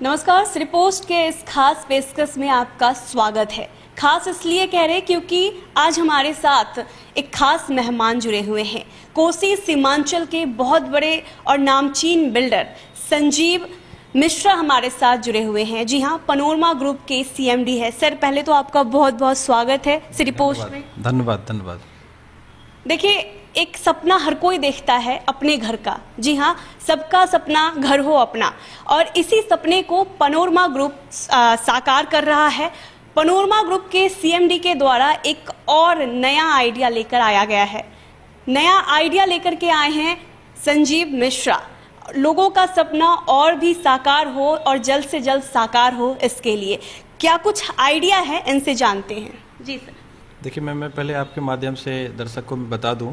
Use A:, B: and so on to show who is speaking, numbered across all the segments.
A: नमस्कार। श्रीपोस्ट के इस खास पेशकश में आपका स्वागत है। खास इसलिए कह रहे क्योंकि आज हमारे साथ एक खास मेहमान जुड़े हुए हैं। कोसी सीमांचल के बहुत बड़े और नामचीन बिल्डर संजीव मिश्रा हमारे साथ जुड़े हुए हैं। जी हाँ, पनोरमा ग्रुप के सीएमडी है। सर, पहले तो आपका बहुत बहुत स्वागत है श्रीपोस्ट में।
B: धन्यवाद।
A: देखिए, एक सपना हर कोई देखता है अपने घर का। जी हाँ, सबका सपना घर हो अपना, और इसी सपने को पनोरमा ग्रुप साकार कर रहा है। पनोरमा ग्रुप के सीएमडी के द्वारा एक और नया आइडिया लेकर आया गया है। नया आइडिया लेकर के आए हैं संजीव मिश्रा। लोगों का सपना और भी साकार हो और जल्द से जल्द साकार हो, इसके लिए क्या कुछ आइडिया है, इनसे जानते हैं। जी सर।
B: देखिए, मैं पहले आपके माध्यम से दर्शक को बता दूं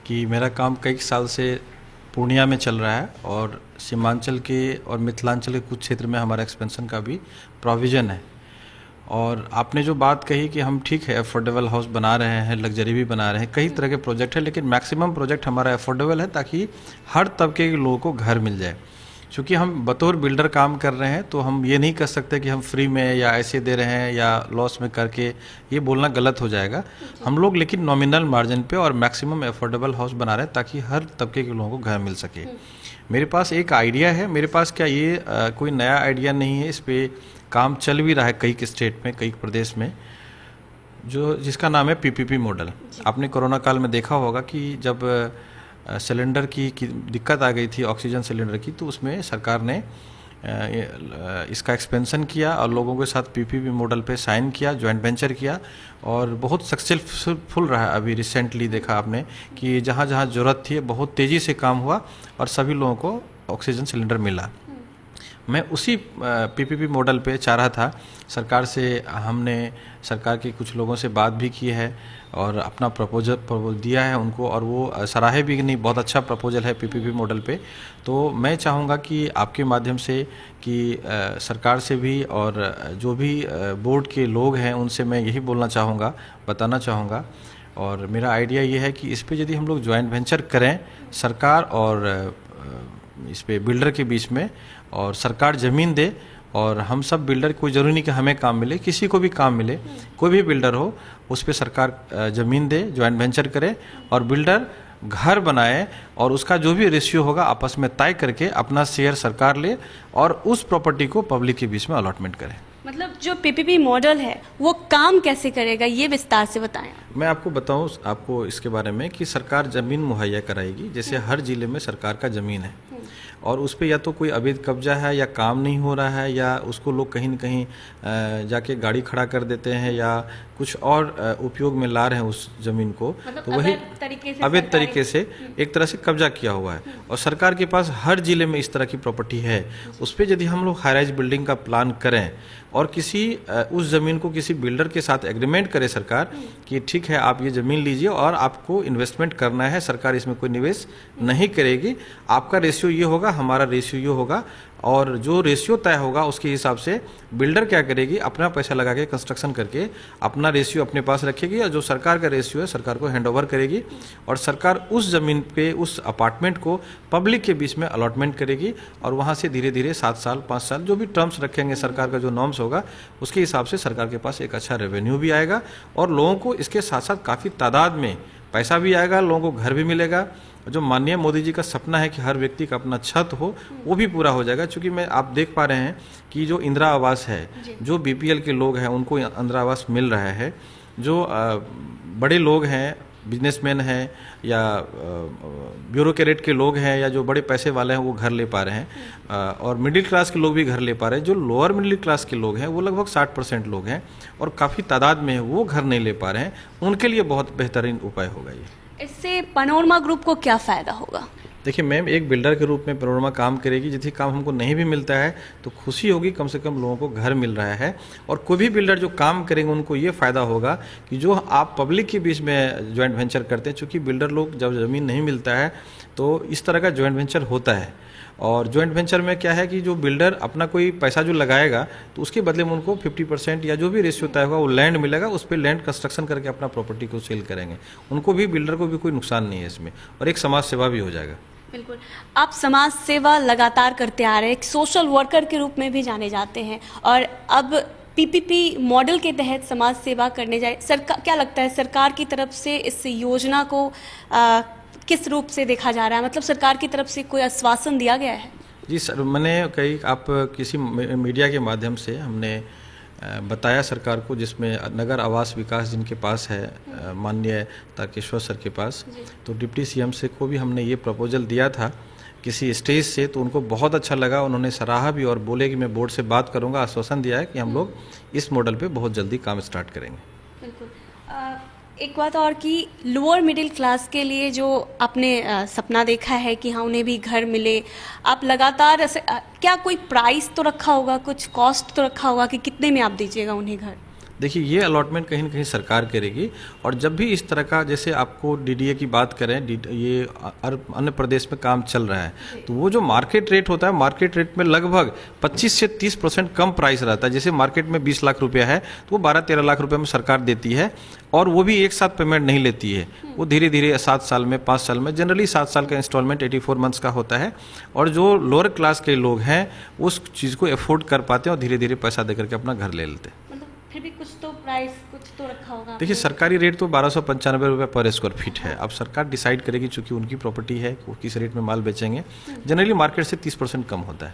B: कि मेरा काम कई साल से पूर्णिया में चल रहा है और सीमांचल के और मिथिलांचल के कुछ क्षेत्र में हमारा एक्सपेंशन का भी प्रोविज़न है। और आपने जो बात कही कि हम ठीक है अफोर्डेबल हाउस बना रहे हैं, लग्जरी भी बना रहे हैं, कई तरह के प्रोजेक्ट है, लेकिन मैक्सिमम प्रोजेक्ट हमारा अफोर्डेबल है ताकि हर तबके के लोगों को घर मिल जाए। क्योंकि हम बतौर बिल्डर काम कर रहे हैं तो हम ये नहीं कर सकते कि हम फ्री में या ऐसे दे रहे हैं या लॉस में करके, ये बोलना गलत हो जाएगा। हम लोग लेकिन नॉमिनल मार्जिन पे और मैक्सिमम अफोर्डेबल हाउस बना रहे हैं ताकि हर तबके के लोगों को घर मिल सके। मेरे पास एक आइडिया है। मेरे पास क्या ये कोई नया आइडिया नहीं है। इस पर काम चल भी रहा है कई स्टेट में, कई प्रदेश में, जिसका नाम है पीपीपी मॉडल। आपने कोरोना काल में देखा होगा कि जब सिलेंडर की दिक्कत आ गई थी, ऑक्सीजन सिलेंडर की, तो उसमें सरकार ने इसका एक्सपेंशन किया और लोगों के साथ पीपीपी मॉडल पे साइन किया, जॉइंट वेंचर किया और बहुत सक्सेसफुल रहा। अभी रिसेंटली देखा आपने कि जहाँ जहाँ ज़रूरत थी बहुत तेज़ी से काम हुआ और सभी लोगों को ऑक्सीजन सिलेंडर मिला। मैं उसी पीपीपी मॉडल पे चाह रहा था। सरकार से हमने सरकार के कुछ लोगों से बात भी की है और अपना प्रपोजल दिया है उनको, और वो सराहे भी नहीं, बहुत अच्छा प्रपोजल है पीपीपी मॉडल पे। तो मैं चाहूँगा कि आपके माध्यम से कि सरकार से भी और जो भी बोर्ड के लोग हैं उनसे मैं यही बोलना चाहूँगा, बताना चाहूँगा। और मेरा आइडिया ये है कि इस पर यदि हम लोग ज्वाइंट वेंचर करें, सरकार और इस पे बिल्डर के बीच में, और सरकार ज़मीन दे और हम सब बिल्डर, कोई ज़रूरी नहीं कि हमें काम मिले, किसी को भी काम मिले, कोई भी बिल्डर हो, उस पे सरकार ज़मीन दे, ज्वाइंट वेंचर करे और बिल्डर घर बनाए और उसका जो भी रेशियो होगा आपस में तय करके अपना शेयर सरकार ले और उस प्रॉपर्टी को पब्लिक के बीच में अलॉटमेंट करे।
A: मतलब जो पीपीपी मॉडल है वो काम कैसे करेगा, ये विस्तार से बताएं।
B: मैं आपको बताऊं आपको इसके बारे में कि सरकार ज़मीन मुहैया कराएगी। जैसे हर ज़िले में सरकार का ज़मीन है और उस पर या तो कोई अवैध कब्जा है या काम नहीं हो रहा है या उसको लोग कहीं न कहीं जाके गाड़ी खड़ा कर देते हैं या कुछ और उपयोग में ला रहे हैं उस ज़मीन को, मतलब तो वही अवैध तरीके से एक तरह से कब्जा किया हुआ है। और सरकार के पास हर ज़िले में इस तरह की प्रॉपर्टी है। उस पर यदि हम लोग हाई राइज बिल्डिंग का प्लान करें और किसी उस ज़मीन को किसी बिल्डर के साथ एग्रीमेंट करे सरकार कि ठीक है आप ये ज़मीन लीजिए और आपको इन्वेस्टमेंट करना है, सरकार इसमें कोई निवेश नहीं करेगी, आपका रेशियो ये होगा, हमारा रेशियो ये होगा, और जो रेशियो तय होगा उसके हिसाब से बिल्डर क्या करेगी, अपना पैसा लगा के कंस्ट्रक्शन करके अपना रेशियो अपने पास रखेगी और जो सरकार का रेशियो है सरकार को हैंडओवर करेगी और सरकार उस ज़मीन पे उस अपार्टमेंट को पब्लिक के बीच में अलॉटमेंट करेगी और वहाँ से धीरे धीरे 7 साल 5 साल जो भी टर्म्स रखेंगे सरकार का, जो नॉर्म्स होगा उसके हिसाब से सरकार के पास एक अच्छा रेवेन्यू भी आएगा और लोगों को इसके साथ साथ काफ़ी तादाद में पैसा भी आएगा, लोगों को घर भी मिलेगा। जो माननीय मोदी जी का सपना है कि हर व्यक्ति का अपना छत हो, वो भी पूरा हो जाएगा। क्योंकि आप देख पा रहे हैं कि जो इंदिरा आवास है, जो बीपीएल के लोग हैं उनको इंदिरा आवास मिल रहा है, जो बड़े लोग हैं, बिजनेसमैन हैं या ब्यूरोक्रेट के लोग हैं या जो बड़े पैसे वाले हैं वो घर ले पा रहे हैं और मिडिल क्लास के लोग भी घर ले पा रहे हैं। जो लोअर मिडिल क्लास के लोग हैं वो लगभग 60% लोग हैं और काफ़ी तादाद में वो घर नहीं ले पा रहे हैं। उनके लिए बहुत बेहतरीन उपाय होगा ये।
A: इससे पनोरमा ग्रुप को क्या फ़ायदा होगा?
B: देखिए मैम, एक बिल्डर के रूप में पनोरमा काम करेगी। जितनी काम हमको नहीं भी मिलता है तो खुशी होगी, कम से कम लोगों को घर मिल रहा है। और कोई भी बिल्डर जो काम करेंगे उनको ये फ़ायदा होगा कि जो आप पब्लिक के बीच में जॉइंट वेंचर करते हैं, चूँकि बिल्डर लोग जब ज़मीन नहीं मिलता है तो इस तरह का जॉइंट वेंचर होता है। और जॉइंट वेंचर में क्या है कि जो बिल्डर अपना कोई पैसा जो लगाएगा तो उसके बदले में उनको 50% या जो भी रेशियो तय होगा वो लैंड मिलेगा, उस पर लैंड कंस्ट्रक्शन करके अपना प्रॉपर्टी को सेल करेंगे। उनको भी, बिल्डर को भी कोई नुकसान नहीं है इसमें और एक समाज सेवा भी हो जाएगा।
A: बिल्कुल। आप समाज सेवा लगातार करते आ रहे हैं, एक सोशल वर्कर के रूप में भी जाने जाते हैं और अब पीपीपी मॉडल के तहत समाज सेवा करने जाए। सरकार, क्या लगता है सरकार की तरफ से इस योजना को किस रूप से देखा जा रहा है? मतलब सरकार की तरफ से कोई आश्वासन दिया गया है?
B: जी सर, मैंने कई आप किसी मीडिया के माध्यम से हमने बताया सरकार को, जिसमें नगर आवास विकास जिनके पास है माननीय तारकेश्वर सर के पास, तो डिप्टी सीएम से को भी हमने ये प्रपोजल दिया था किसी स्टेज से, तो उनको बहुत अच्छा लगा, उन्होंने सराहा भी और बोले कि मैं बोर्ड से बात करूंगा, आश्वासन दिया है कि हम लोग इस मॉडल पे बहुत जल्दी काम स्टार्ट करेंगे।
A: बिल्कुल। एक बात और कि लोअर मिडिल क्लास के लिए जो आपने सपना देखा है कि हाँ उन्हें भी घर मिले, आप लगातार ऐसे क्या कोई प्राइस तो रखा होगा, कुछ कॉस्ट तो रखा होगा कि कितने में आप दीजिएगा उन्हें घर? देखिए,
B: ये अलॉटमेंट कहीं ना कहीं सरकार करेगी, और जब भी इस तरह का, जैसे आपको डीडीए की बात करें, ये अन्य प्रदेश में काम चल रहा है, तो वो जो मार्केट रेट होता है, मार्केट रेट में लगभग 25 से 30% कम प्राइस रहता है। जैसे मार्केट में 20 लाख रुपया है तो वो 12-13 लाख रुपये में सरकार देती है, और वो भी एक साथ पेमेंट नहीं लेती है, वो धीरे धीरे 7 साल में, 5 साल में, जनरली 7 साल का इंस्टॉलमेंट 84 मंथ्स का होता है, और जो लोअर क्लास के लोग हैं उस चीज़ को अफोर्ड कर पाते हैं और धीरे धीरे पैसा देकर के अपना घर ले लेते हैं।
A: फिर भी कुछ तो प्राइस कुछ तो रखा होगा?
B: देखिए, सरकारी रेट तो 1295 रुपये पर स्क्वायर फीट है। अब सरकार डिसाइड करेगी, चूंकि उनकी प्रॉपर्टी है, वो किस रेट में माल बेचेंगे। जनरली मार्केट से 30% कम होता है।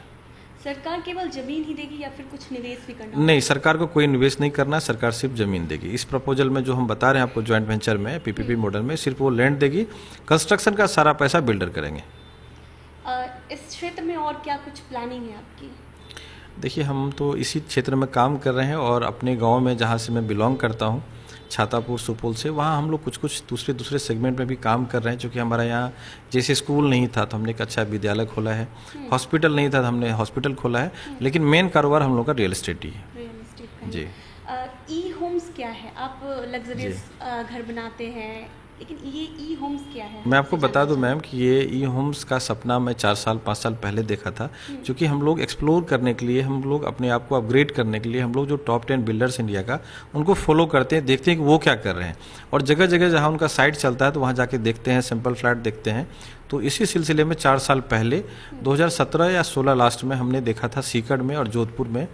A: सरकार केवल जमीन ही देगी या फिर कुछ निवेश भी करना?
B: नहीं, सरकार को कोई निवेश नहीं करना, सरकार सिर्फ जमीन देगी। इस प्रपोजल में जो हम बता रहे हैं आपको, ज्वाइंट वेंचर में, पीपीपी मॉडल में, सिर्फ वो लैंड देगी, कंस्ट्रक्शन का सारा पैसा बिल्डर करेंगे।
A: इस क्षेत्र में और क्या कुछ प्लानिंग है आपकी?
B: देखिए, हम तो इसी क्षेत्र में काम कर रहे हैं, और अपने गांव में जहां से मैं बिलोंग करता हूं, छातापुर सुपौल से, वहां हम लोग कुछ दूसरे सेगमेंट में भी काम कर रहे हैं। क्योंकि हमारा यहाँ जैसे स्कूल नहीं था तो हमने एक अच्छा विद्यालय खोला है, हॉस्पिटल नहीं था तो हमने हॉस्पिटल खोला है, लेकिन मेन कारोबार हम लोग का रियल एस्टेट ही है। जी।
A: ई होम्स क्या है? आप लग्जरियस घर बनाते हैं, लेकिन ये ई होम्स क्या है?
B: मैं आपको बता दूं मैम कि ये ई होम्स का सपना मैं 4-5 साल पहले देखा था, क्योंकि हम लोग एक्सप्लोर करने के लिए, हम लोग अपने आप को अपग्रेड करने के लिए, हम लोग जो टॉप 10 बिल्डर्स इंडिया का, उनको फॉलो करते हैं, देखते हैं कि वो क्या कर रहे हैं, और जगह जगह जहाँ उनका साइट चलता है तो वहाँ जाके देखते हैं, सैंपल फ्लैट देखते हैं। तो इसी सिलसिले में 4 साल पहले 2017 या 16 लास्ट में हमने देखा था सीकर में और जोधपुर में,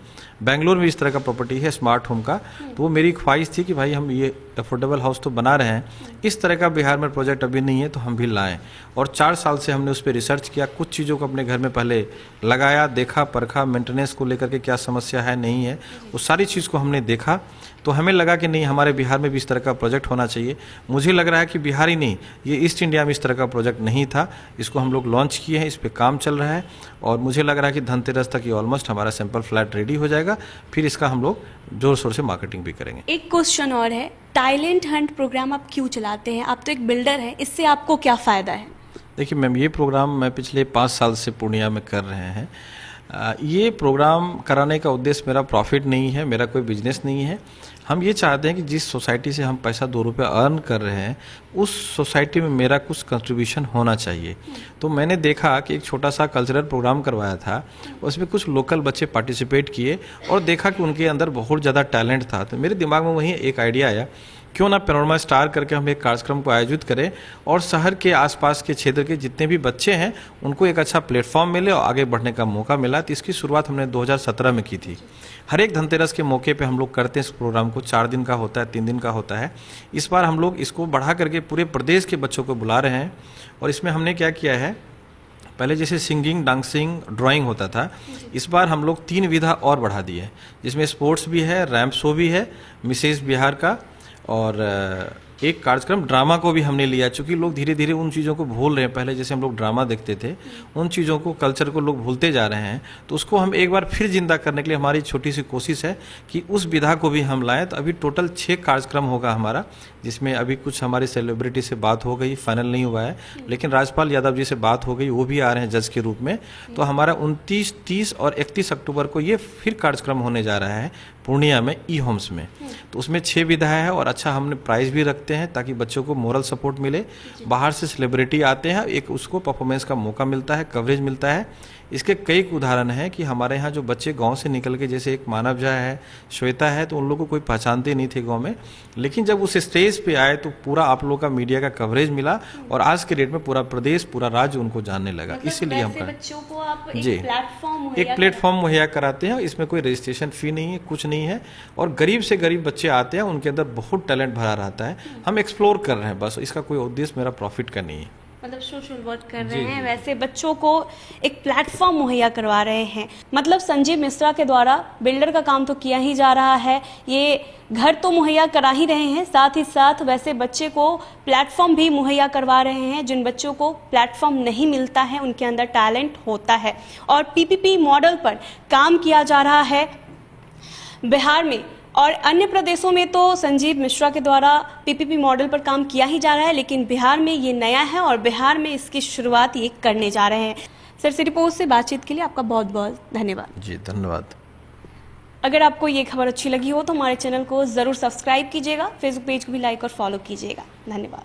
B: बेंगलोर में इस तरह का प्रॉपर्टी है स्मार्ट होम का। तो वो मेरी ख्वाहिश थी कि भाई हम ये अफोर्डेबल हाउस तो बना रहे हैं, इस तरह का बिहार में प्रोजेक्ट अभी नहीं है तो हम भी लाएं। और 4 साल से हमने उस पर रिसर्च किया, कुछ चीज़ों को अपने घर में पहले लगाया, देखा, परखा, मेंटेनेंस को लेकर के क्या समस्या है नहीं है, उस सारी चीज़ को हमने देखा। तो हमें लगा कि नहीं, हमारे बिहार में भी इस तरह का प्रोजेक्ट होना चाहिए। मुझे लग रहा है कि बिहार ही नहीं, ये ईस्ट इंडिया में इस तरह का प्रोजेक्ट नहीं था, इसको हम लोग लॉन्च किए हैं, इस पर काम चल रहा है, और मुझे लग रहा है कि धनतेरस तक ये ऑलमोस्ट हमारा सैंपल फ्लैट रेडी हो जाएगा, फिर इसका हम लोग जोर शोर से मार्केटिंग भी करेंगे।
A: एक क्वेश्चन और है, टैलेंट हंट प्रोग्राम आप क्यों चलाते हैं? आप तो एक बिल्डर हैं, इससे आपको क्या फ़ायदा है?
B: देखिए मैम, ये प्रोग्राम मैं पिछले 5 साल से पूर्णिया में कर रहे हैं। ये प्रोग्राम कराने का उद्देश्य मेरा प्रॉफिट नहीं है, मेरा कोई बिजनेस नहीं है। हम ये चाहते हैं कि जिस सोसाइटी से हम पैसा 2 रुपये अर्न कर रहे हैं, उस सोसाइटी में मेरा कुछ कंट्रीब्यूशन होना चाहिए। तो मैंने देखा कि एक छोटा सा कल्चरल प्रोग्राम करवाया था, उसमें कुछ लोकल बच्चे पार्टिसिपेट किए और देखा कि उनके अंदर बहुत ज़्यादा टैलेंट था। तो मेरे दिमाग में वहीं एक आइडिया आया, क्यों ना पैनोरमा स्टार करके हम एक कार्यक्रम को आयोजित करें और शहर के आसपास के क्षेत्र के जितने भी बच्चे हैं उनको एक अच्छा प्लेटफॉर्म मिले और आगे बढ़ने का मौका मिला। तो इसकी शुरुआत हमने 2017 में की थी। हर एक धनतेरस के मौके पे हम लोग करते हैं इस प्रोग्राम को, 4 दिन का होता है, 3 दिन का होता है। इस बार हम लोग इसको बढ़ा करके पूरे प्रदेश के बच्चों को बुला रहे हैं। और इसमें हमने क्या किया है, पहले जैसे सिंगिंग, डांसिंग, ड्राइंग होता था, इस बार हम लोग 3 विधा और बढ़ा दिए, जिसमें स्पोर्ट्स भी है, रैम्प शो भी है, मिसेज बिहार का, और एक कार्यक्रम ड्रामा को भी हमने लिया। चूँकि लोग धीरे धीरे उन चीज़ों को भूल रहे हैं, पहले जैसे हम लोग ड्रामा देखते थे, उन चीज़ों को, कल्चर को लोग भूलते जा रहे हैं। तो उसको हम एक बार फिर जिंदा करने के लिए हमारी छोटी सी कोशिश है कि उस विधा को भी हम लाएं। तो अभी टोटल 6 कार्यक्रम होगा हमारा, जिसमें अभी कुछ हमारी सेलिब्रिटी से बात हो गई, फाइनल नहीं हुआ है, लेकिन राजपाल यादव जी से बात हो गई, वो भी आ रहे हैं जज के रूप में। तो हमारा 29, 30 और 31 अक्टूबर को ये फिर कार्यक्रम होने जा रहा है पूर्णिया में, ई होम्स में। तो उसमें 6 विधाएं हैं और अच्छा हमने प्राइज भी रखते हैं ताकि बच्चों को मोरल सपोर्ट मिले। बाहर से सेलिब्रिटी आते हैं, एक उसको परफॉर्मेंस का मौका मिलता है, कवरेज मिलता है। इसके कई उदाहरण हैं कि हमारे यहाँ जो बच्चे गांव से निकल के, जैसे एक मानव झा है, श्वेता है, तो उन लोगों को कोई पहचानते नहीं थे गांव में, लेकिन जब उस स्टेज पे आए तो पूरा आप लोगों का मीडिया का कवरेज मिला और आज के डेट में पूरा प्रदेश, पूरा राज्य उनको जानने लगा।
A: मतलब
B: इसीलिए हम
A: बच्चों को आप
B: जी एक प्लेटफॉर्म मुहैया कराते हैं। इसमें कोई रजिस्ट्रेशन फी नहीं है, कुछ नहीं है, और गरीब से गरीब बच्चे आते हैं, उनके अंदर बहुत टैलेंट भरा रहता है। हम एक्सप्लोर कर रहे हैं, बस इसका कोई उद्देश्य मेरा प्रॉफिट का नहीं है।
A: मतलब सोशल वर्क कर रहे हैं, वैसे बच्चों को एक प्लेटफॉर्म मुहैया करवा रहे हैं। मतलब संजीव मिश्रा के द्वारा बिल्डर का काम तो किया ही जा रहा है, ये घर तो मुहैया करा ही रहे हैं, साथ ही साथ वैसे बच्चे को प्लेटफॉर्म भी मुहैया करवा रहे हैं। जिन बच्चों को प्लेटफॉर्म नहीं मिलता है, उनके अंदर टैलेंट होता है, और पीपीपी मॉडल पर काम किया जा रहा है बिहार में और अन्य प्रदेशों में। तो संजीव मिश्रा के द्वारा पीपीपी मॉडल पर काम किया ही जा रहा है, लेकिन बिहार में ये नया है और बिहार में इसकी शुरुआत ये करने जा रहे हैं। सर, सिटी पोस्ट से बातचीत के लिए आपका बहुत बहुत धन्यवाद।
B: जी धन्यवाद।
A: अगर आपको ये खबर अच्छी लगी हो तो हमारे चैनल को जरूर सब्सक्राइब कीजिएगा, फेसबुक पेज को भी लाइक और फॉलो कीजिएगा। धन्यवाद।